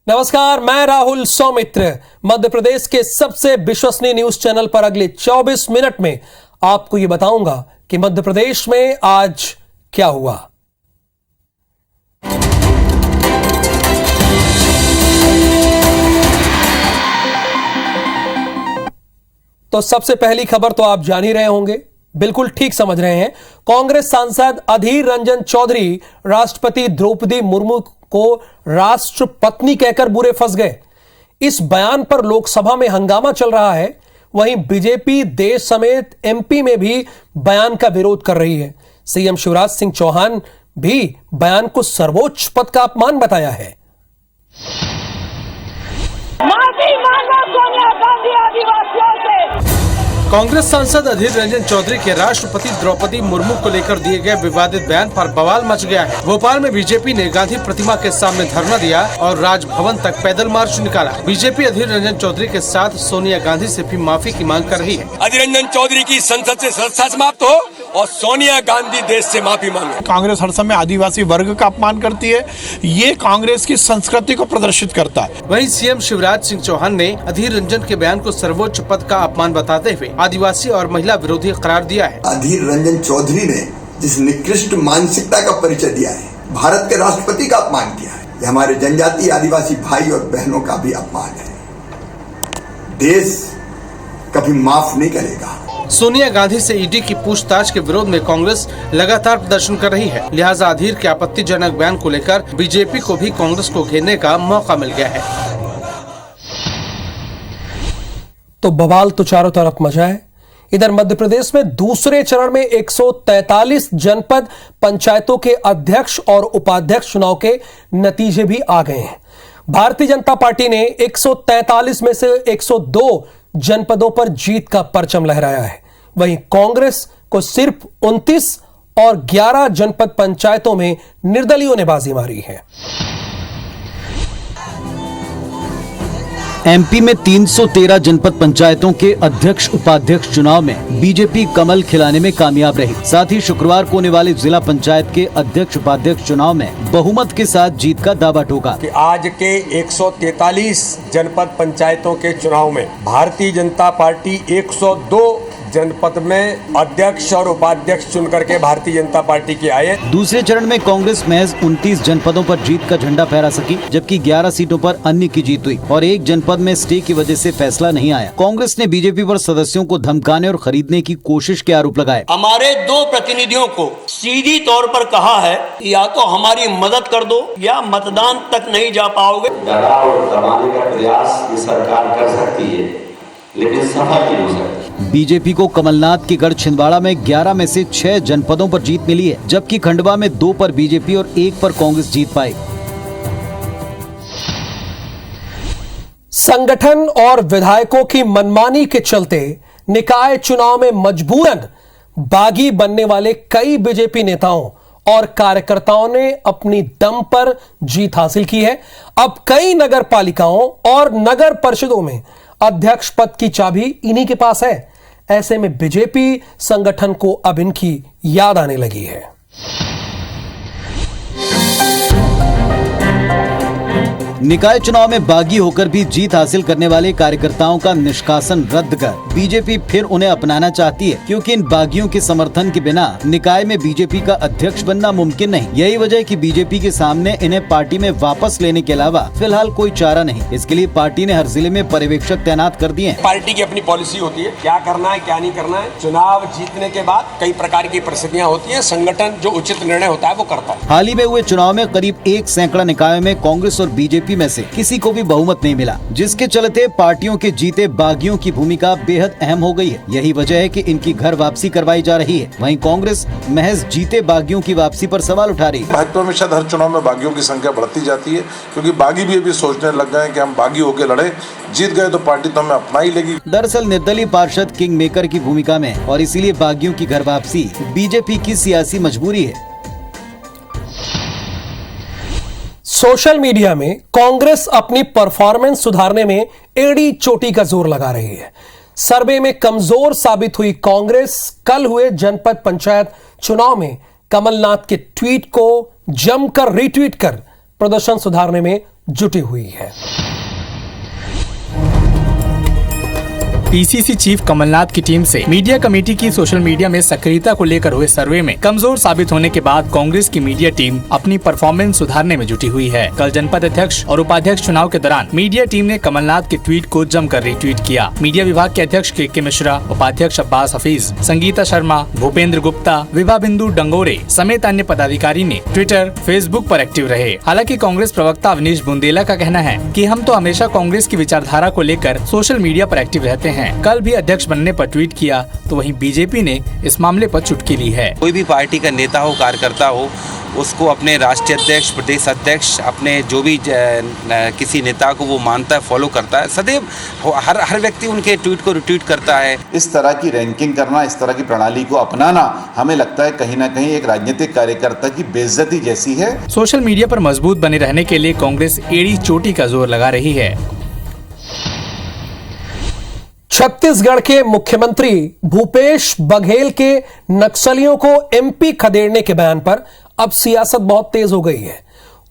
नमस्कार, मैं राहुल सौमित्र। मध्य प्रदेश के सबसे विश्वसनीय न्यूज चैनल पर अगले 24 मिनट में आपको यह बताऊंगा कि मध्य प्रदेश में आज क्या हुआ। तो सबसे पहली खबर तो आप जान ही रहे होंगे, बिल्कुल ठीक समझ रहे हैं। कांग्रेस सांसद अधीर रंजन चौधरी राष्ट्रपति द्रौपदी मुर्मू को राष्ट्रपत्नी कहकर बुरे फंस गए। इस बयान पर लोकसभा में हंगामा चल रहा है। वहीं बीजेपी देश समेत एमपी में भी बयान का विरोध कर रही है। सीएम शिवराज सिंह चौहान भी बयान को सर्वोच्च पद का अपमान बताया है। माफी मांगो सोनिया गांधी आदिवासियों से। कांग्रेस सांसद अधीर रंजन चौधरी के राष्ट्रपति द्रौपदी मुर्मू को लेकर दिए गए विवादित बयान पर बवाल मच गया है। भोपाल में बीजेपी ने गांधी प्रतिमा के सामने धरना दिया और राजभवन तक पैदल मार्च निकाला। बीजेपी अधीर रंजन चौधरी के साथ सोनिया गांधी से भी माफी की मांग कर रही है। अधीर रंजन चौधरी की संसद से सदस्यता समाप्त हो और सोनिया गांधी देश से माफी मांगे। कांग्रेस हर समय आदिवासी वर्ग का अपमान करती है, ये कांग्रेस की संस्कृति को प्रदर्शित करता है। वहीं सीएम शिवराज सिंह चौहान ने अधीर रंजन के बयान को सर्वोच्च पद का अपमान बताते हुए आदिवासी और महिला विरोधी करार दिया है। अधीर रंजन चौधरी ने जिस निकृष्ट मानसिकता का परिचय दिया है, भारत के राष्ट्रपति का अपमान किया है, यह हमारे जनजातीय आदिवासी भाई और बहनों का भी अपमान है। देश कभी माफ नहीं करेगा। सोनिया गांधी से ईडी की पूछताछ के विरोध में कांग्रेस लगातार प्रदर्शन कर रही है। लिहाजा अधीर के आपत्तिजनक बयान को लेकर बीजेपी को भी कांग्रेस को घेरने का मौका मिल गया है। तो बवाल तो चारों तरफ मचा है। इधर मध्य प्रदेश में दूसरे चरण में 143 जनपद पंचायतों के अध्यक्ष और उपाध्यक्ष चुनाव के नतीजे भी आ गए हैं। भारतीय जनता पार्टी ने 143 में से 102 जनपदों पर जीत का परचम लहराया है। वहीं कांग्रेस को सिर्फ 29 और 11 जनपद पंचायतों में निर्दलीयों ने बाजी मारी है। एमपी में 313 जनपद पंचायतों के अध्यक्ष उपाध्यक्ष चुनाव में बीजेपी कमल खिलाने में कामयाब रही। साथ ही शुक्रवार को होने वाले जिला पंचायत के अध्यक्ष उपाध्यक्ष चुनाव में बहुमत के साथ जीत का दावा ठोका। कि आज के 143 जनपद पंचायतों के चुनाव में भारतीय जनता पार्टी 102 जनपद में अध्यक्ष और उपाध्यक्ष चुन करके भारतीय जनता पार्टी के आए। दूसरे चरण में कांग्रेस महज 29 जनपदों पर जीत का झंडा फहरा सकी, जबकि 11 सीटों पर अन्य की जीत हुई और एक जनपद में स्टे की वजह से फैसला नहीं आया। कांग्रेस ने बीजेपी पर सदस्यों को धमकाने और खरीदने की कोशिश के आरोप लगाए। हमारे 2 प्रतिनिधियों को सीधी तौर पर कहा है या तो हमारी मदद कर दो या मतदान तक नहीं जा पाओगे। डराव और दबाने का प्रयास ये सरकार कर सकती है, लेकिन सफल नहीं हो सकती। बीजेपी को कमलनाथ के गढ़ छिंदवाड़ा में 11 में से 6 जनपदों पर जीत मिली है, जबकि खंडवा में 2 पर बीजेपी और 1 पर कांग्रेस जीत पाई। संगठन और विधायकों की मनमानी के चलते निकाय चुनाव में मजबूरन बागी बनने वाले कई बीजेपी नेताओं और कार्यकर्ताओं ने अपनी दम पर जीत हासिल की है। अब कई नगर पालिकाओं और नगर परिषदों में अध्यक्ष पद की चाबी इन्हीं के पास है। ऐसे में बीजेपी संगठन को अब इनकी याद आने लगी है। निकाय चुनाव में बागी होकर भी जीत हासिल करने वाले कार्यकर्ताओं का निष्कासन रद्द कर बीजेपी फिर उन्हें अपनाना चाहती है, क्योंकि इन बागियों के समर्थन के बिना निकाय में बीजेपी का अध्यक्ष बनना मुमकिन नहीं। यही वजह है कि बीजेपी के सामने इन्हें पार्टी में वापस लेने के अलावा फिलहाल कोई चारा नहीं। इसके लिए पार्टी ने हर जिले में पर्यवेक्षक तैनात कर दिए हैं। पार्टी की अपनी पॉलिसी होती है, क्या करना है क्या नहीं करना है। चुनाव जीतने के बाद कई प्रकार की परिस्थितियाँ होती है, संगठन जो उचित निर्णय होता है वो करता है। हाल ही में हुए चुनाव में करीब 1 सैकड़ा निकायों में कांग्रेस और बीजेपी में से किसी को भी बहुमत नहीं मिला, जिसके चलते पार्टियों के जीते बागियों की भूमिका बेहद अहम हो गई है। यही वजह है कि इनकी घर वापसी करवाई जा रही है। वहीं कांग्रेस महज जीते बागियों की वापसी पर सवाल उठा रही है। भाजपा में शायद हर चुनाव में बागियों की संख्या बढ़ती जाती है, क्योंकि बागी भी अभी सोचने लग गए कि हम बागी होकर लड़े, जीत गए तो पार्टी तो हमें अपना ही लेगी। दरअसल निर्दलीय पार्षद किंग मेकर की भूमिका में और इसीलिए बागियों की घर वापसी बीजेपी की सियासी मजबूरी है। सोशल मीडिया में कांग्रेस अपनी परफॉर्मेंस सुधारने में एड़ी चोटी का जोर लगा रही है। सर्वे में कमजोर साबित हुई कांग्रेस कल हुए जनपद पंचायत चुनाव में कमलनाथ के ट्वीट को जमकर रीट्वीट कर प्रदर्शन सुधारने में जुटी हुई है। पीसीसी चीफ कमलनाथ की टीम से मीडिया कमेटी की सोशल मीडिया में सक्रियता को लेकर हुए सर्वे में कमजोर साबित होने के बाद कांग्रेस की मीडिया टीम अपनी परफॉर्मेंस सुधारने में जुटी हुई है। कल जनपद अध्यक्ष और उपाध्यक्ष चुनाव के दौरान मीडिया टीम ने कमलनाथ के ट्वीट को जमकर रीट्वीट किया। मीडिया विभाग के अध्यक्ष के मिश्रा, उपाध्यक्ष अब्बास हफीज, संगीता शर्मा, भूपेंद्र गुप्ता, विभा बिंदु डंगोरे समेत अन्य पदाधिकारी ने ट्विटर, फेसबुक पर एक्टिव रहे। हालांकि कांग्रेस प्रवक्ता अवनीश बुंदेला का कहना है कि हम तो हमेशा कांग्रेस की विचारधारा को लेकर सोशल मीडिया पर एक्टिव रहते हैं। कल भी अध्यक्ष बनने पर ट्वीट किया तो वहीं बीजेपी ने इस मामले पर चुटकी ली है। कोई भी पार्टी का नेता हो, कार्यकर्ता हो, उसको अपने राष्ट्रीय अध्यक्ष, प्रदेश अध्यक्ष, अपने जो भी किसी नेता को वो मानता है, फॉलो करता है, सदैव हर व्यक्ति उनके ट्वीट को रिट्वीट करता है। इस तरह की रैंकिंग करना, इस तरह की प्रणाली को अपनाना हमें लगता है कहीं ना कहीं एक राजनीतिक कार्यकर्ता की बेइज्जती जैसी है। सोशल मीडिया पर मजबूत बने रहने के लिए कांग्रेस एड़ी चोटी का जोर लगा रही है। छत्तीसगढ़ के मुख्यमंत्री भूपेश बघेल के नक्सलियों को एमपी खदेड़ने के बयान पर अब सियासत बहुत तेज हो गई है।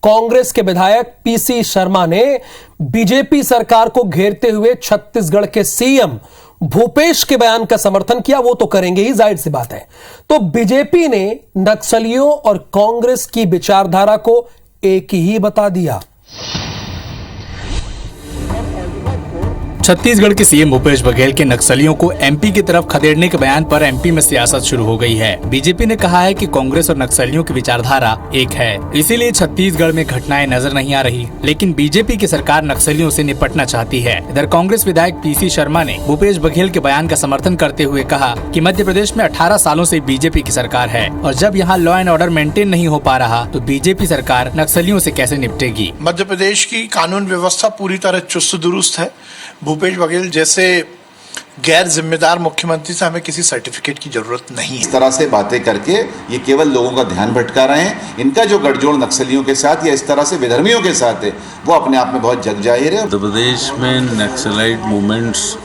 कांग्रेस के विधायक पीसी शर्मा ने बीजेपी सरकार को घेरते हुए छत्तीसगढ़ के सीएम भूपेश के बयान का समर्थन किया। वो तो करेंगे ही, जाहिर सी बात है। तो बीजेपी ने नक्सलियों और कांग्रेस की विचारधारा को एक ही बता दिया। छत्तीसगढ़ के सीएम भूपेश बघेल के नक्सलियों को एमपी की तरफ खदेड़ने के बयान पर एमपी में सियासत शुरू हो गई है। बीजेपी ने कहा है कि कांग्रेस और नक्सलियों की विचारधारा एक है, इसीलिए छत्तीसगढ़ में घटनाएं नजर नहीं आ रही। लेकिन बीजेपी की सरकार नक्सलियों से निपटना चाहती है। इधर कांग्रेस विधायक पीसी शर्मा ने भूपेश बघेल के बयान का समर्थन करते हुए कहा कि मध्य प्रदेश में 18 सालों से बीजेपी की सरकार है और जब यहाँ लॉ एंड ऑर्डर मेंटेन नहीं हो पा रहा तो बीजेपी सरकार नक्सलियों से कैसे निपटेगी। मध्य प्रदेश की कानून व्यवस्था पूरी तरह चुस्त दुरुस्त है। भूपेश बघेल जैसे गैर जिम्मेदार मुख्यमंत्री से हमें किसी सर्टिफिकेट की जरूरत नहीं है। इस तरह से बातें करके ये केवल लोगों का ध्यान भटका रहे हैं। इनका जो गठजोड़ नक्सलियों के साथ या इस तरह से विधर्मियों के साथ है वो अपने आप में बहुत जग जाहिर है। उत्तर प्रदेश में नक्सलाइट मूवमेंट्स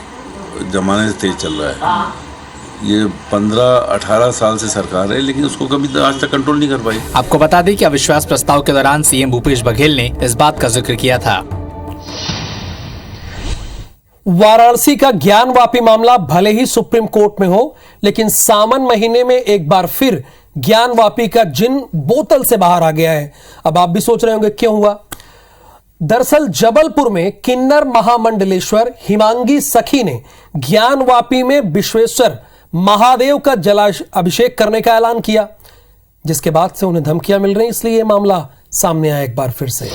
जमाने से तेज चल रहा है। ये 15-18 साल से सरकार है लेकिन उसको कभी आज तक कंट्रोल नहीं कर पाई। आपको बता दें कि अविश्वास प्रस्ताव के दौरान सीएम भूपेश बघेल ने इस बात का जिक्र किया था। वाराणसी का ज्ञानवापी मामला भले ही सुप्रीम कोर्ट में हो, लेकिन सावन महीने में एक बार फिर ज्ञानवापी का जिन बोतल से बाहर आ गया है। अब आप भी सोच रहे होंगे क्यों हुआ। दरअसल जबलपुर में किन्नर महामंडलेश्वर हिमांगी सखी ने ज्ञानवापी में विश्वेश्वर महादेव का जलाभिषेक करने का ऐलान किया, जिसके बाद से उन्हें धमकियां मिल रही, इसलिए यह मामला सामने आया एक बार फिर से।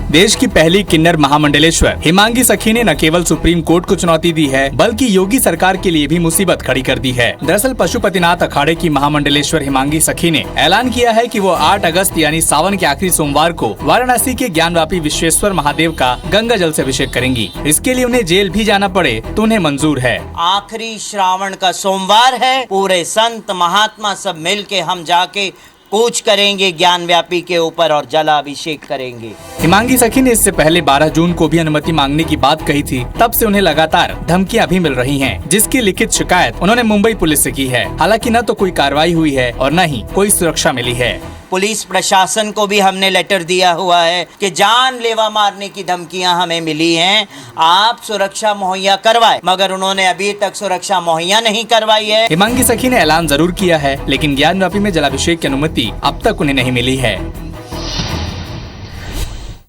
देश की पहली किन्नर महामंडलेश्वर हिमांगी सखी ने न केवल सुप्रीम कोर्ट को चुनौती दी है बल्कि योगी सरकार के लिए भी मुसीबत खड़ी कर दी है। दरअसल पशुपतिनाथ अखाड़े की महामंडलेश्वर हिमांगी सखी ने ऐलान किया है कि वो 8 अगस्त यानी सावन के आखिरी सोमवार को वाराणसी के ज्ञानवापी विश्वेश्वर महादेव का गंगा जल से अभिषेक करेंगी। इसके लिए उन्हें जेल भी जाना पड़े तो उन्हें मंजूर है। आखिरी श्रावण का सोमवार है, पूरे संत महात्मा सब मिल के हम जाके कूच करेंगे ज्ञानव्यापी के ऊपर और जलाभिषेक करेंगे। हिमांगी सखी ने इससे पहले 12 जून को भी अनुमति मांगने की बात कही थी। तब से उन्हें लगातार धमकियां भी मिल रही हैं, जिसकी लिखित शिकायत उन्होंने मुंबई पुलिस से की है। हालांकि न तो कोई कार्रवाई हुई है और न ही कोई सुरक्षा मिली है। पुलिस प्रशासन को भी हमने लेटर दिया हुआ है कि जानलेवा मारने की धमकियां हमें मिली हैं, आप सुरक्षा मुहैया करवाएं, मगर उन्होंने अभी तक सुरक्षा मुहैया नहीं करवाई है। हिमांगी सखी ने ऐलान जरूर किया है लेकिन ज्ञानवापी में जलाभिषेक की अनुमति अब तक उन्हें नहीं मिली है।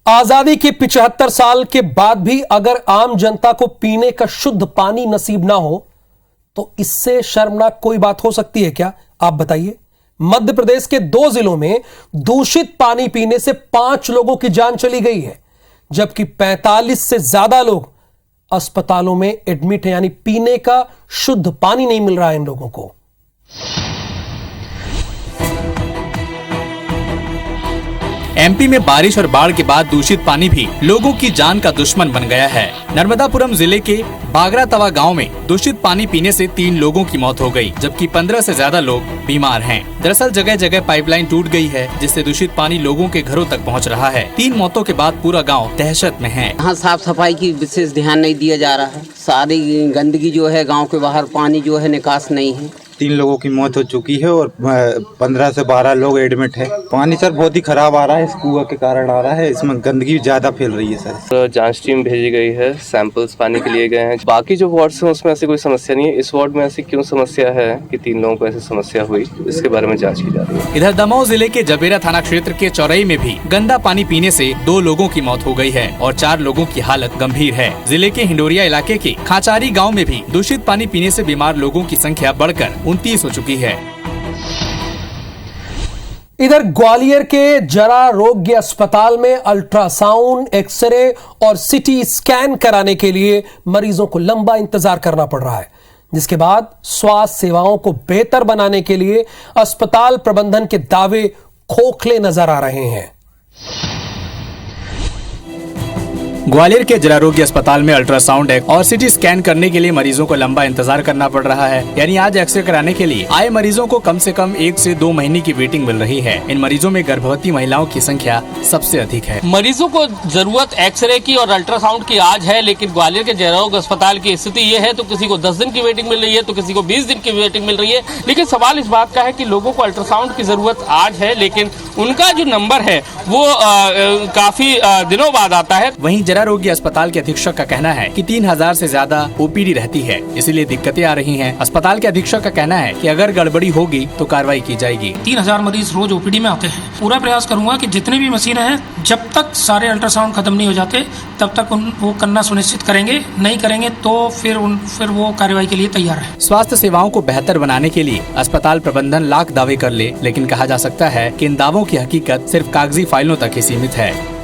आजादी के 75 साल के बाद भी अगर आम जनता को पीने का शुद्ध पानी नसीब ना हो तो इससे शर्मनाक कोई बात हो सकती है क्या? आप बताइए। मध्य प्रदेश के 2 जिलों में दूषित पानी पीने से 5 लोगों की जान चली गई है, जबकि 45 से ज्यादा लोग अस्पतालों में एडमिट हैं, यानी पीने का शुद्ध पानी नहीं मिल रहा है इन लोगों को। एमपी में बारिश और बाढ़ के बाद दूषित पानी भी लोगों की जान का दुश्मन बन गया है। नर्मदापुरम जिले के बागरातवा गांव में दूषित पानी पीने से 3 लोगों की मौत हो गई, जबकि 15 से ज्यादा लोग बीमार हैं। दरअसल जगह जगह पाइपलाइन टूट गई है, जिससे दूषित पानी लोगों के घरों तक पहुंच रहा है। 3 मौतों के बाद पूरा गांव दहशत में है। यहाँ साफ सफाई की विशेष ध्यान नहीं दिया जा रहा है। सारी गंदगी जो है गाँव के बाहर, पानी जो है निकास नहीं है, 3 लोगों की मौत हो चुकी है और 15 से 12 लोग एडमिट है। पानी सर बहुत ही खराब आ रहा है, इस कुआं के कारण आ रहा है, इसमें गंदगी ज्यादा फैल रही है सर। जांच टीम भेजी गई है, सैंपल्स पानी के लिए गए हैं। बाकी जो वार्ड्स हैं उसमें ऐसी कोई समस्या नहीं है। इस वार्ड में ऐसी क्यों समस्या है कि 3 लोगों को ऐसी समस्या हुई, इसके बारे में जांच की जा रही है। इधर दमोह जिले के जबेरा थाना क्षेत्र के चौरई में भी गंदा पानी पीने से 2 लोगों की मौत हो गई है और 4 लोगों की हालत गंभीर है। जिले के हिंडोरिया इलाके के खाचारी गाँव में भी दूषित पानी पीने से बीमार लोगों की संख्या बढ़कर 29 हो चुकी है। इधर ग्वालियर के जरा आरोग्य अस्पताल में अल्ट्रासाउंड, एक्सरे और सीटी स्कैन कराने के लिए मरीजों को लंबा इंतजार करना पड़ रहा है, जिसके बाद स्वास्थ्य सेवाओं को बेहतर बनाने के लिए अस्पताल प्रबंधन के दावे खोखले नजर आ रहे हैं। ग्वालियर के जलारोग्य अस्पताल में अल्ट्रासाउंड और सीटी स्कैन करने के लिए मरीजों को लंबा इंतजार करना पड़ रहा है। यानी आज एक्सरे कराने के लिए आए मरीजों को कम से कम 1 से 2 महीने की वेटिंग मिल रही है। इन मरीजों में गर्भवती महिलाओं की संख्या सबसे अधिक है। मरीजों को जरूरत एक्सरे की और अल्ट्रासाउंड की आज है, लेकिन ग्वालियर के जलारोग्य अस्पताल की स्थिति ये है तो किसी को 10 दिन की वेटिंग मिल रही है तो किसी को 20 दिन की वेटिंग मिल रही है। लेकिन सवाल इस बात का है कि लोगों को अल्ट्रासाउंड की जरूरत आज है, लेकिन उनका जो नंबर है वो काफी दिनों बाद आता है। वहीं जलारोग्य अस्पताल के अधीक्षक का कहना है कि 3000 से ज्यादा ओपीडी रहती है, इसीलिए दिक्कतें आ रही हैं। अस्पताल के अधीक्षक का कहना है कि अगर गड़बड़ी होगी तो कार्रवाई की जाएगी। 3000 मरीज रोज ओपीडी में आते हैं। पूरा प्रयास करूंगा कि जितनी भी मशीनें हैं जब तक सारे अल्ट्रासाउंड खत्म नहीं हो जाते तब तक वो करना सुनिश्चित करेंगे। नहीं करेंगे तो फिर वो कार्रवाई के लिए तैयार है। स्वास्थ्य सेवाओं को बेहतर बनाने के लिए अस्पताल प्रबंधन लाख दावे कर ले, लेकिन कहा जा सकता है कि इन दावों की हकीकत सिर्फ कागजी फाइलों तक ही सीमित है।